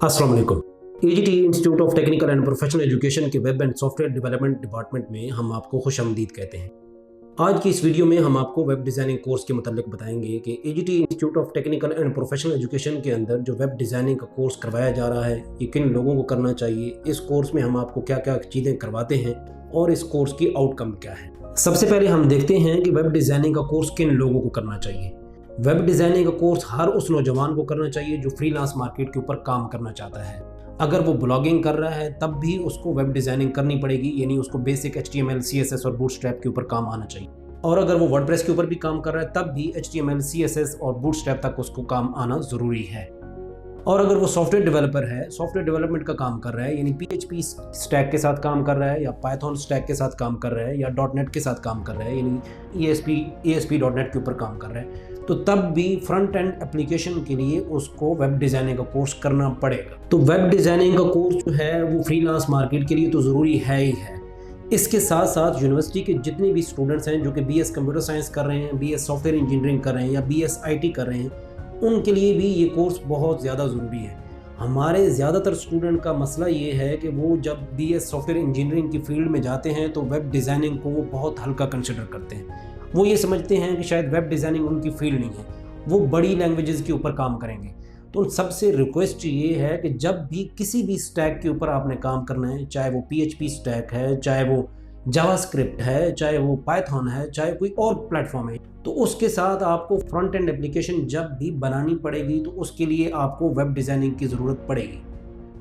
अस्सलाम वालेकुम। EGT institute of technical and professional education के web and software development department में हम आपको खुशामदीद कहते हैं। आज की इस वीडियो में हम आपको वेब डिज़ाइनिंग कोर्स के मुतालिक बताएंगे कि EGT institute of technical and professional education के अंदर जो वेब डिज़ाइनिंग का कोर्स करवाया जा रहा है ये किन लोगों को करना चाहिए, इस कोर्स में हम आपको क्या क्या चीज़ें करवाते हैं और इस कोर्स की आउटकम क्या है। सबसे पहले हम देखते हैं कि वेब डिज़ाइनिंग का कोर्स किन लोगों को करना चाहिए। वेब डिज़ाइनिंग का कोर्स हर उस नौजवान को करना चाहिए जो फ्रीलांस मार्केट के ऊपर काम करना चाहता है। अगर वो ब्लॉगिंग कर रहा है तब भी उसको वेब डिज़ाइनिंग करनी पड़ेगी, यानी उसको बेसिक HTML CSS और बूटस्ट्रैप के ऊपर काम आना चाहिए। और अगर वो वर्डप्रेस के ऊपर भी काम कर रहा है तब भी HTML CSS और बूटस्ट्रैप तक उसको काम आना ज़रूरी है। और अगर वो सॉफ्टवेयर डेवलपर है, सॉफ्टवेयर डेवलपमेंट का काम कर रहा है, यानी PHP स्टैक के साथ काम कर रहा है या पाइथन स्टैक के साथ काम कर रहा है या .NET के साथ काम कर रहा है, यानी ASP.NET के ऊपर काम कर रहा है, तो तब भी फ्रंट एंड एप्लीकेशन के लिए उसको वेब डिज़ाइनिंग का कोर्स करना पड़ेगा। तो वेब डिज़ाइनिंग का कोर्स जो है वो फ्रीलांस मार्केट के लिए तो ज़रूरी है ही है। इसके साथ साथ यूनिवर्सिटी के जितने भी स्टूडेंट्स हैं जो कि BS कंप्यूटर साइंस कर रहे हैं, BS सॉफ्टवेयर इंजीनियरिंग कर रहे हैं या BS IT कर रहे हैं, उनके लिए भी ये कोर्स बहुत ज़्यादा ज़रूरी है। हमारे ज़्यादातर स्टूडेंट का मसला ये है कि वो जब BS सॉफ्टवेयर इंजीनियरिंग की फील्ड में जाते हैं तो वेब डिज़ाइनिंग को वो बहुत हल्का कंसिडर करते हैं। वो ये समझते हैं कि शायद वेब डिज़ाइनिंग उनकी फील्ड नहीं है, वो बड़ी लैंग्वेजेस के ऊपर काम करेंगे। तो उन सबसे रिक्वेस्ट ये है कि जब भी किसी भी स्टैक के ऊपर आपने काम करना है, चाहे वो PHP स्टैक है, चाहे वो जावास्क्रिप्ट है, चाहे वो पाइथन है, चाहे कोई और प्लेटफॉर्म है, तो उसके साथ आपको फ्रंट एंड एप्लीकेशन जब भी बनानी पड़ेगी तो उसके लिए आपको वेब डिज़ाइनिंग की ज़रूरत पड़ेगी।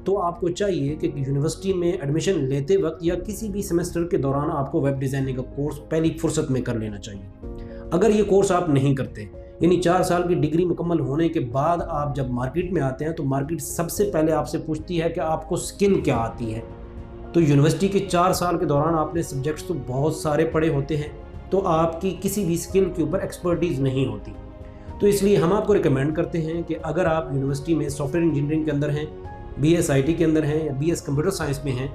तो आपको चाहिए कि यूनिवर्सिटी में एडमिशन लेते वक्त या किसी भी सेमेस्टर के दौरान आपको वेब डिज़ाइनिंग का कोर्स पहली फुर्सत में कर लेना चाहिए। अगर ये कोर्स आप नहीं करते, यानी 4 साल की डिग्री मुकम्मल होने के बाद आप जब मार्केट में आते हैं तो मार्केट सबसे पहले आपसे पूछती है कि आपको स्किल क्या आती है। तो यूनिवर्सिटी के 4 साल के दौरान आपने सब्जेक्ट्स तो बहुत सारे पढ़े होते हैं, तो आपकी किसी भी स्किल के ऊपर एक्सपर्टीज़ नहीं होती। तो इसलिए हम आपको रिकमेंड करते हैं कि अगर आप यूनिवर्सिटी में सॉफ्टवेयर इंजीनियरिंग के अंदर हैं, BS IT के अंदर हैं या BS कंप्यूटर साइंस में हैं,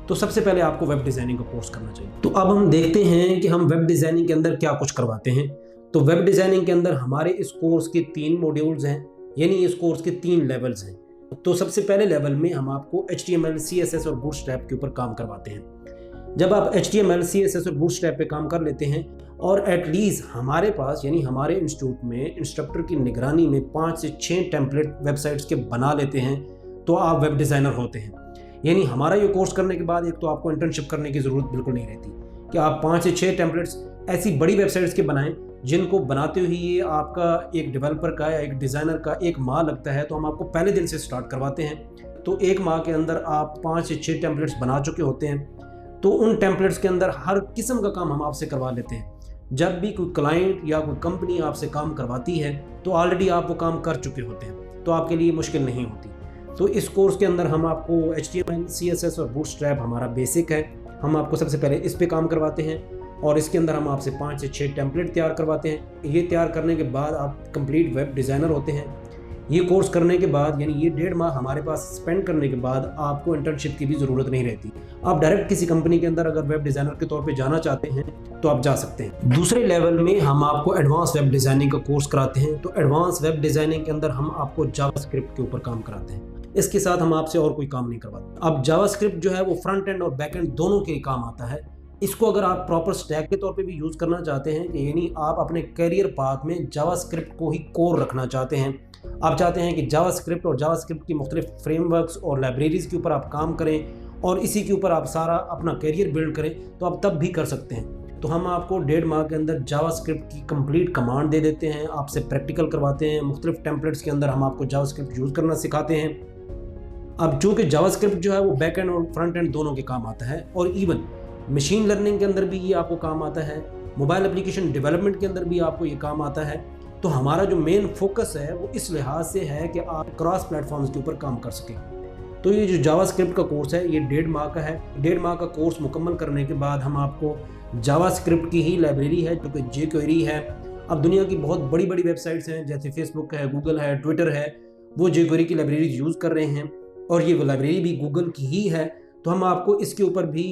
तो सबसे पहले आपको वेब डिज़ाइनिंग का कोर्स करना चाहिए। तो अब हम देखते हैं कि हम वेब डिज़ाइनिंग के अंदर क्या कुछ करवाते हैं। तो वेब डिज़ाइनिंग के अंदर हमारे इस कोर्स के 3 मॉड्यूल्स हैं, यानी इस कोर्स के 3 लेवल्स हैं। तो सबसे पहले लेवल में हम आपको HTML CSS और बूटस्ट्रैप के ऊपर काम करवाते हैं। जब आप HTML CSS और बूटस्ट्रैप पे काम कर लेते हैं और एटलीस्ट हमारे पास, यानी हमारे इंस्टीट्यूट में इंस्ट्रक्टर की निगरानी में 5 से 6 टेम्पलेट वेबसाइट्स के बना लेते हैं तो आप वेब डिज़ाइनर होते हैं। यानी हमारा ये कोर्स करने के बाद एक तो आपको इंटर्नशिप करने की ज़रूरत बिल्कुल नहीं रहती कि आप 5 से 6 टेम्पलेट्स ऐसी बड़ी वेबसाइट्स के बनाएं जिनको बनाते हुए ये आपका एक डेवलपर का या एक डिज़ाइनर का 1 माह लगता है, तो हम आपको पहले दिन से स्टार्ट करवाते हैं। तो 1 माह के अंदर आप 5 से 6 टेम्पलेट्स बना चुके होते हैं। तो उन टेम्पलेट्स के अंदर हर किस्म का काम हम आपसे करवा लेते हैं। जब भी कोई क्लाइंट या कोई कंपनी आपसे काम करवाती है तो ऑलरेडी आप वो काम कर चुके होते हैं, तो आपके लिए मुश्किल नहीं होती। तो इस कोर्स के अंदर हम आपको HTML CSS और बूटस्ट्रैप हमारा बेसिक है, हम आपको सबसे पहले इस पे काम करवाते हैं और इसके अंदर हम आपसे 5 से 6 टेम्पलेट तैयार करवाते हैं। ये तैयार करने के बाद आप कंप्लीट वेब डिज़ाइनर होते हैं। ये कोर्स करने के बाद, यानी ये 1.5 माह हमारे पास स्पेंड करने के बाद आपको इंटर्नशिप की भी ज़रूरत नहीं रहती। आप डायरेक्ट किसी कंपनी के अंदर अगर वेब डिज़ाइनर के तौर पे जाना चाहते हैं तो आप जा सकते हैं। दूसरे लेवल में हम आपको एडवांस वेब डिज़ाइनिंग का कोर्स कराते हैं। तो एडवांस वेब डिज़ाइनिंग के अंदर हम आपको जावास्क्रिप्ट के ऊपर काम कराते हैं। इसके साथ हम आपसे और कोई काम नहीं करवाते। अब जावास्क्रिप्ट जो है वो फ्रंट एंड और बैक एंड दोनों के काम आता है। इसको अगर आप प्रॉपर स्टैक के तौर पे भी यूज़ करना चाहते हैं, यानी आप अपने करियर पाथ में जावास्क्रिप्ट को ही कोर रखना चाहते हैं, आप चाहते हैं कि जावास्क्रिप्ट और जावास्क्रिप्ट की मुख्तलिफ फ्रेमवर्क्स और लाइब्रेरीज़ के ऊपर आप काम करें और इसी के ऊपर आप सारा अपना करियर बिल्ड करें, तो आप तब भी कर सकते हैं। तो हम आपको 1.5 माह के अंदर जावास्क्रिप्ट की कंप्लीट कमांड दे देते हैं, आपसे प्रैक्टिकल करवाते हैं, मुख्तलिफ टेम्पलेट्स के अंदर हम आपको जावास्क्रिप्ट यूज़ करना सिखाते हैं। अब चूँकि जावास्क्रिप्ट जो है वो बैक एंड और फ्रंट एंड दोनों के काम आता है और इवन मशीन लर्निंग के अंदर भी ये आपको काम आता है, मोबाइल एप्लीकेशन डेवलपमेंट के अंदर भी आपको ये काम आता है। तो हमारा जो मेन फोकस है वो इस लिहाज से है कि आप क्रॉस प्लेटफॉर्म्स के ऊपर काम कर सकें। तो ये जो जावास्क्रिप्ट का कोर्स है ये 1.5 माह का है। 1.5 माह का कोर्स मुकम्मल करने के बाद हम आपको जावास्क्रिप्ट की ही लाइब्रेरी है जो कि jQuery है। अब दुनिया की बहुत बड़ी बड़ी वेबसाइट्स हैं जैसे फेसबुक है, गूगल है, ट्विटर है, वो jQuery की लाइब्रेरी यूज़ कर रहे हैं और ये लाइब्रेरी भी गूगल की ही है। तो हम आपको इसके ऊपर भी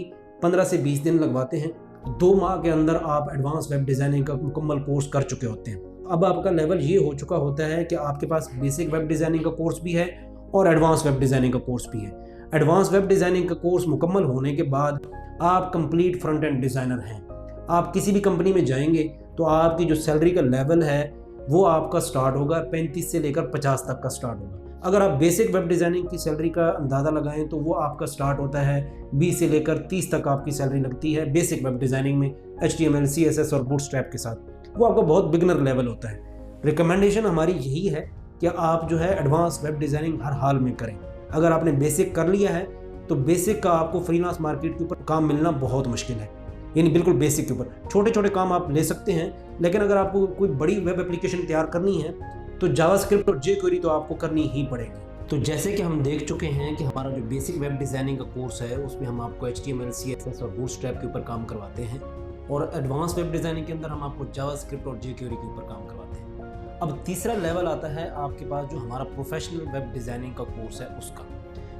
15 से 20 दिन लगवाते हैं। 2 माह के अंदर आप एडवांस वेब डिज़ाइनिंग का मुकम्मल कोर्स कर चुके होते हैं। अब आपका लेवल ये हो चुका होता है कि आपके पास बेसिक वेब डिज़ाइनिंग का कोर्स भी है और एडवांस वेब डिज़ाइनिंग का कोर्स भी है। एडवांस वेब डिज़ाइनिंग का कोर्स मुकम्मल होने के बाद आप कंप्लीट फ्रंट एंड डिज़ाइनर हैं। आप किसी भी कंपनी में जाएंगे तो आपकी जो सैलरी का लेवल है वो आपका स्टार्ट होगा 35 से लेकर 50 तक का स्टार्ट होगा। अगर आप बेसिक वेब डिज़ाइनिंग की सैलरी का अंदाज़ा लगाएं तो वो आपका स्टार्ट होता है 20 से लेकर 30 तक आपकी सैलरी लगती है बेसिक वेब डिज़ाइनिंग में HTML, CSS और बूटस्ट्रैप के साथ। वो आपका बहुत बिगनर लेवल होता है। रिकमेंडेशन हमारी यही है कि आप जो है एडवांस वेब डिज़ाइनिंग हर हाल में करें। अगर आपने बेसिक कर लिया है तो बेसिक का आपको फ्रीलांस मार्केट के ऊपर काम मिलना बहुत मुश्किल है, यानी बिल्कुल बेसिक के ऊपर। छोटे छोटे काम आप ले सकते हैं, लेकिन अगर आपको कोई बड़ी वेब एप्लीकेशन तैयार करनी है तो जावास्क्रिप्ट और jQuery तो आपको करनी ही पड़ेगी। तो जैसे कि हम देख चुके हैं कि हमारा जो बेसिक वेब डिज़ाइनिंग का कोर्स है उसमें हम आपको HTML, CSS और बूटस्ट्रैप के ऊपर काम करवाते हैं, और एडवांस वेब डिज़ाइनिंग के अंदर हम आपको जावास्क्रिप्ट और jQuery के ऊपर काम करवाते हैं। अब तीसरा लेवल आता है आपके पास जो हमारा प्रोफेशनल वेब डिज़ाइनिंग का कोर्स है उसका।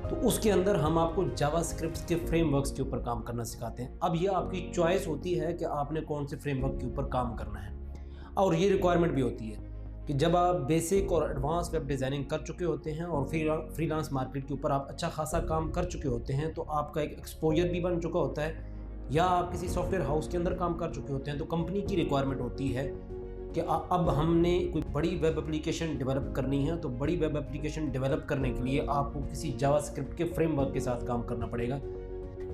तो उसके अंदर हम आपको जावास्क्रिप्ट के फ्रेमवर्क्स के ऊपर काम करना सिखाते हैं। अब ये आपकी चॉइस होती है कि आपने कौन से फ्रेमवर्क के ऊपर काम करना है, और ये रिक्वायरमेंट भी होती है कि जब आप बेसिक और एडवांस वेब डिज़ाइनिंग कर चुके होते हैं और फ्रीलांस मार्केट के ऊपर आप अच्छा खासा काम कर चुके होते हैं तो आपका एक एक्सपोजर भी बन चुका होता है, या आप किसी सॉफ्टवेयर हाउस के अंदर काम कर चुके होते हैं, तो कंपनी की रिक्वायरमेंट होती है कि अब हमने कोई बड़ी वेब एप्लीकेशन डेवलप करनी है। तो बड़ी वेब एप्लीकेशन डेवलप करने के लिए आपको किसी जावास्क्रिप्ट के फ्रेमवर्क के साथ काम करना पड़ेगा।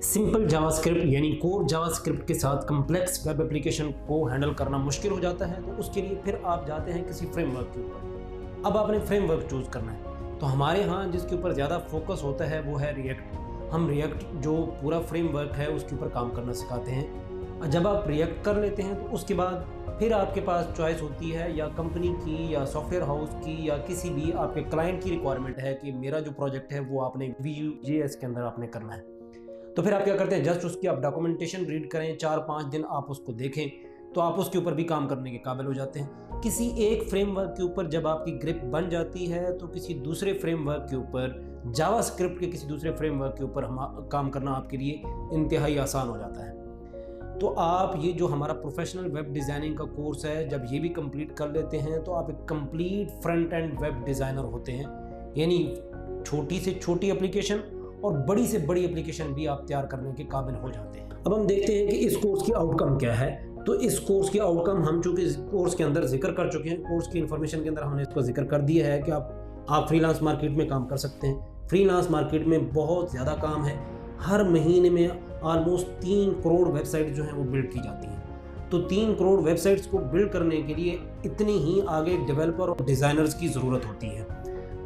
सिंपल जावास्क्रिप्ट यानी कोर जावास्क्रिप्ट के साथ कम्प्लेक्स वेब एप्लीकेशन को हैंडल करना मुश्किल हो जाता है, तो उसके लिए फिर आप जाते हैं किसी फ्रेमवर्क के ऊपर। अब आपने फ्रेमवर्क चूज़ करना है, तो हमारे यहाँ जिसके ऊपर ज़्यादा फोकस होता है वो है रिएक्ट। हम रिएक्ट जो पूरा फ्रेमवर्क है उसके ऊपर काम करना सिखाते हैं। जब आप रिएक्ट कर लेते हैं तो उसके बाद फिर आपके पास चॉइस होती है या कंपनी की या सॉफ्टवेयर हाउस की या किसी भी आपके क्लाइंट की रिक्वायरमेंट है कि मेरा जो प्रोजेक्ट है वो आपने Vue.js के अंदर आपने करना है। तो फिर आप क्या करते हैं, जस्ट उसकी आप डॉक्यूमेंटेशन रीड करें, 4-5 दिन आप उसको देखें तो आप उसके ऊपर भी काम करने के काबिल हो जाते हैं। किसी एक फ्रेमवर्क के ऊपर जब आपकी ग्रिप बन जाती है तो किसी दूसरे फ्रेमवर्क के ऊपर, जावास्क्रिप्ट के किसी दूसरे फ्रेमवर्क के ऊपर हम काम करना आपके लिए इंतहाई आसान हो जाता है। तो आप ये जो हमारा प्रोफेशनल वेब डिज़ाइनिंग का कोर्स है, जब ये भी कंप्लीट कर लेते हैं तो आप एक complete front end web designer होते हैं, यानी छोटी से छोटी एप्लीकेशन और बड़ी से बड़ी एप्लीकेशन भी आप तैयार करने के काबिल हो जाते हैं। अब हम देखते हैं कि इस कोर्स की आउटकम क्या है। तो इस कोर्स की आउटकम हम चूँकि इस कोर्स के अंदर जिक्र कर चुके हैं, कोर्स की इन्फॉर्मेशन के अंदर हमने इसको जिक्र कर दिया है कि आप फ्रीलांस मार्केट में काम कर सकते हैं। फ्रीलांस मार्केट में बहुत ज़्यादा काम है, हर महीने में ऑलमोस्ट 3 करोड़ वेबसाइट जो हैं वो बिल्ड की जाती हैं। तो 3 करोड़ वेबसाइट्स को बिल्ड करने के लिए इतनी ही आगे डेवलपर और डिज़ाइनर्स की ज़रूरत होती है।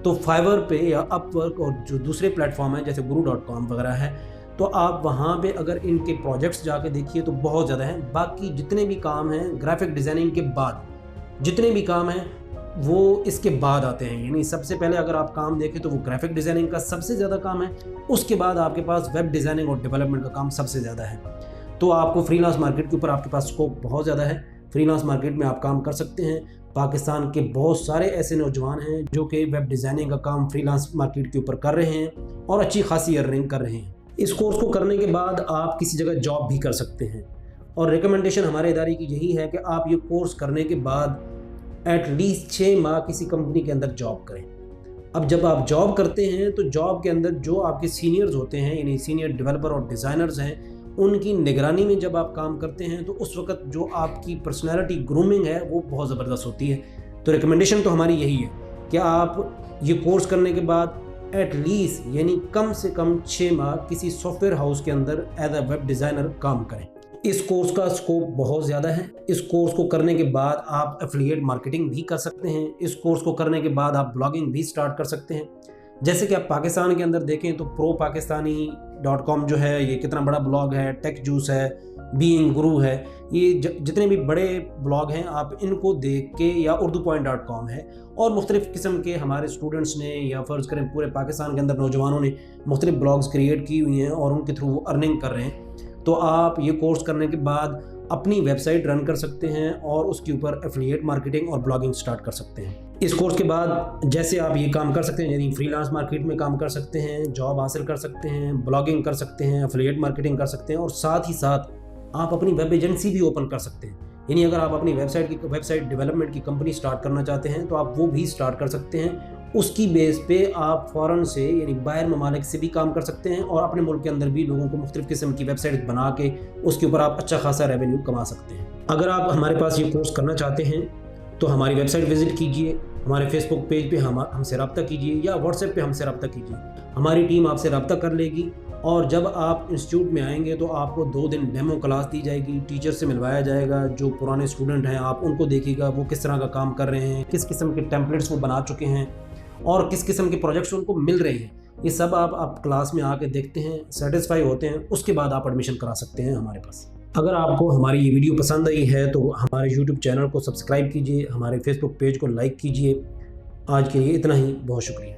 तो फाइवर पे या अपवर्क और जो दूसरे प्लेटफॉर्म हैं जैसे guru.com वगैरह है, तो आप वहाँ पे अगर इनके प्रोजेक्ट्स जाके देखिए तो बहुत ज़्यादा हैं। बाकी जितने भी काम हैं ग्राफिक डिज़ाइनिंग के बाद, जितने भी काम हैं वो इसके बाद आते हैं। यानी सबसे पहले अगर आप काम देखें तो वो ग्राफिक डिज़ाइनिंग का सबसे ज़्यादा काम है, उसके बाद आपके पास वेब डिज़ाइनिंग और डेवलपमेंट का काम सबसे ज़्यादा है। तो आपको फ्रीलांस मार्केट के ऊपर आपके पास स्कोप बहुत ज़्यादा है। फ्रीलांस मार्केट में आप काम कर सकते हैं। पाकिस्तान के बहुत सारे ऐसे नौजवान हैं जो कि वेब डिज़ाइनिंग का काम फ्रीलांस मार्केट के ऊपर कर रहे हैं और अच्छी खासी अर्निंग कर रहे हैं। इस कोर्स को करने के बाद आप किसी जगह जॉब भी कर सकते हैं, और रिकमेंडेशन हमारे इदारे की यही है कि आप ये कोर्स करने के बाद एटलीस्ट 6 माह किसी कंपनी के अंदर जॉब करें। अब जब आप जॉब करते हैं तो जॉब के अंदर जो आपके सीनियर्स होते हैं, यानी सीनियर डेवलपर और डिज़ाइनर्स हैं, उनकी निगरानी में जब आप काम करते हैं तो उस वक्त जो आपकी पर्सनैलिटी ग्रूमिंग है वो बहुत ज़बरदस्त होती है। तो रिकमेंडेशन तो हमारी यही है कि आप ये कोर्स करने के बाद एटलीस्ट यानी कम से कम 6 माह किसी सॉफ्टवेयर हाउस के अंदर एज अ वेब डिज़ाइनर काम करें। इस कोर्स का स्कोप बहुत ज़्यादा है। इस कोर्स को करने के बाद आप एफिलिएट मार्केटिंग भी कर सकते हैं। इस कोर्स को करने के बाद आप ब्लॉगिंग भी स्टार्ट कर सकते हैं। जैसे कि आप पाकिस्तान के अंदर देखें तो ProPakistani.com जो है ये कितना बड़ा ब्लॉग है, टेक जूस है, बीइंग गुरु है, ये जितने भी बड़े ब्लॉग हैं आप इनको देख के, या urdupoint.com है, और मुख्तलिफ़ किस्म के हमारे स्टूडेंट्स ने या फ़र्ज़ करें पूरे पाकिस्तान के अंदर नौजवानों ने मुख्तलिफ़ ब्लॉग्स क्रिएट की हुई हैं और उनके थ्रू वो अर्निंग कर रहे हैं। तो आप ये कोर्स करने के बाद अपनी वेबसाइट रन कर सकते हैं और उसके ऊपर एफिलिएट मार्केटिंग और ब्लॉगिंग स्टार्ट कर सकते हैं। इस कोर्स के बाद जैसे आप ये काम कर सकते हैं, यानी फ्रीलांस मार्केट में काम कर सकते हैं, जॉब हासिल कर सकते हैं, ब्लॉगिंग कर सकते हैं, एफिलिएट मार्केटिंग कर सकते हैं, और साथ ही साथ आप अपनी वेब एजेंसी भी ओपन कर सकते हैं। यानी अगर आप अपनी वेबसाइट डेवलपमेंट की कंपनी स्टार्ट करना चाहते हैं तो आप वो भी स्टार्ट कर सकते हैं उसकी बेस पे आप फ़ौरन से यानी बाहर ममालिक से भी काम कर सकते हैं और अपने मुल्क के अंदर भी लोगों को मुख्तलिफ़ किस्म की वेबसाइट बना के उसके ऊपर आप अच्छा खासा रेवेन्यू कमा सकते हैं। अगर आप हमारे पास ये कोर्स करना चाहते हैं तो हमारी वेबसाइट विज़िट कीजिए, हमारे फेसबुक पेज पे हमसे रब्ता कीजिए या व्हाट्सएप पे हमसे रब्ता कीजिए। हमारी टीम आपसे रब्ता कर लेगी और जब आप इंस्टीट्यूट में आएंगे तो आपको 2 दिन डेमो क्लास दी जाएगी, टीचर से मिलवाया जाएगा। जो पुराने स्टूडेंट हैं आप उनको देखिएगा वो किस तरह का काम कर रहे हैं, किस किस्म के टेम्पलेट्स वो बना चुके हैं और किस किस्म के प्रोजेक्ट्स उनको मिल रहे हैं। ये सब आप क्लास में आके देखते हैं, सेटिस्फाई होते हैं, उसके बाद आप एडमिशन करा सकते हैं हमारे पास। अगर आपको हमारी ये वीडियो पसंद आई है तो हमारे यूट्यूब चैनल को सब्सक्राइब कीजिए, हमारे फेसबुक पेज को लाइक कीजिए। आज के लिए इतना ही, बहुत शुक्रिया।